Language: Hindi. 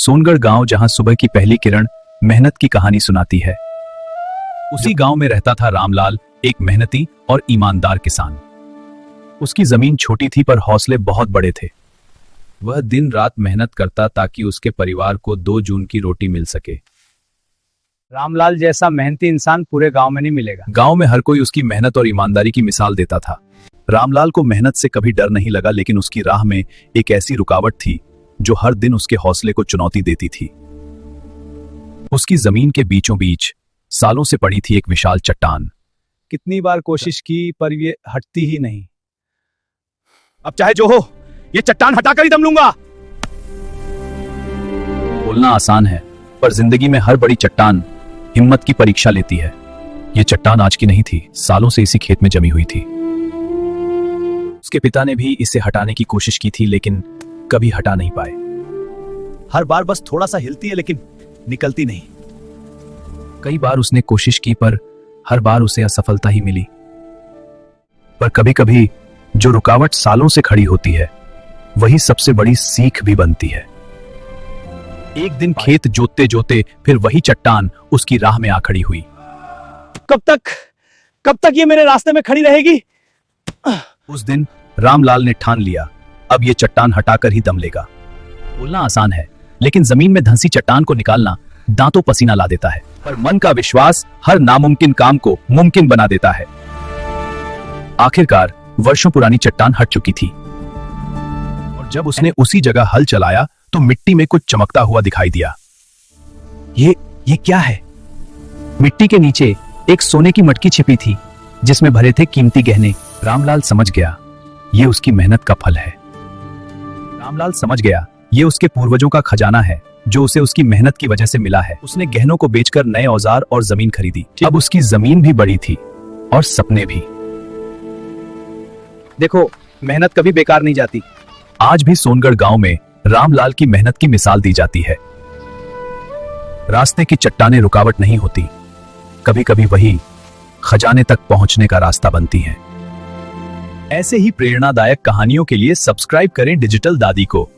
सोनगढ़ गांव, जहां सुबह की पहली किरण मेहनत की कहानी सुनाती है। उसी गांव में रहता था रामलाल, एक मेहनती और ईमानदार किसान। उसकी जमीन छोटी थी पर हौसले बहुत बड़े थे। वह दिन रात मेहनत करता ताकि उसके परिवार को 2 जून की रोटी मिल सके। रामलाल जैसा मेहनती इंसान पूरे गांव में नहीं मिलेगा। गांव में हर कोई उसकी मेहनत और ईमानदारी की मिसाल देता था। रामलाल को मेहनत से कभी डर नहीं लगा, लेकिन उसकी राह में एक ऐसी रुकावट थी जो हर दिन उसके हौसले को चुनौती देती थी। उसकी जमीन के बीचों बीच सालों से पड़ी थी एक विशाल चट्टान। कितनी बार कोशिश की पर ये हटती ही नहीं। अब चाहे जो हो, ये चट्टान हटाकर ही दम लूंगा। बोलना आसान है, पर जिंदगी में हर बड़ी चट्टान हिम्मत की परीक्षा लेती है। यह चट्टान आज की नहीं थी, सालों से इसी खेत में जमी हुई थी। उसके पिता ने भी इसे हटाने की कोशिश की थी, लेकिन कभी हटा नहीं पाए। हर बार बस थोड़ा सा हिलती है, लेकिन निकलती नहीं। कई बार उसने कोशिश की, पर हर बार उसे असफलता ही मिली। पर कभी कभी जो रुकावट सालों से खड़ी होती है, वही सबसे बड़ी सीख भी बनती है। एक दिन खेत जोतते जोतते फिर वही चट्टान उसकी राह में आ खड़ी हुई। कब तक ये मेरे रास्ते में खड़ी रहेगी? उस दिन रामलाल ने ठान लिया, अब ये चट्टान हटाकर ही दम लेगा। बोलना आसान है, लेकिन जमीन में धंसी चट्टान को निकालना दांतों पसीना ला देता है। पर मन का विश्वास हर नामुमकिन काम को मुमकिन बना देता है। आखिरकार वर्षों पुरानी चट्टान हट चुकी थी, और जब उसने उसी जगह हल चलाया तो मिट्टी में कुछ चमकता हुआ दिखाई दिया। ये क्या है? मिट्टी के नीचे एक सोने की मटकी छिपी थी, जिसमें भरे थे कीमती गहने। रामलाल समझ गया, ये उसकी मेहनत का फल है। रामलाल समझ गया, ये उसके पूर्वजों का खजाना है, जो उसे उसकी मेहनत की वजह से मिला है। उसने गहनों को बेचकर नए औजार और जमीन खरीदी। अब उसकी जमीन भी बड़ी थी और सपने भी। देखो, मेहनत कभी बेकार नहीं जाती। आज भी सोनगढ़ गांव में रामलाल की मेहनत की मिसाल दी जाती है। रास्ते की चट्टानें रुकावट नहीं होती, कभी कभी वही खजाने तक पहुंचने का रास्ता बनती हैं। ऐसे ही प्रेरणादायक कहानियों के लिए सब्सक्राइब करें डिजिटल दादी को।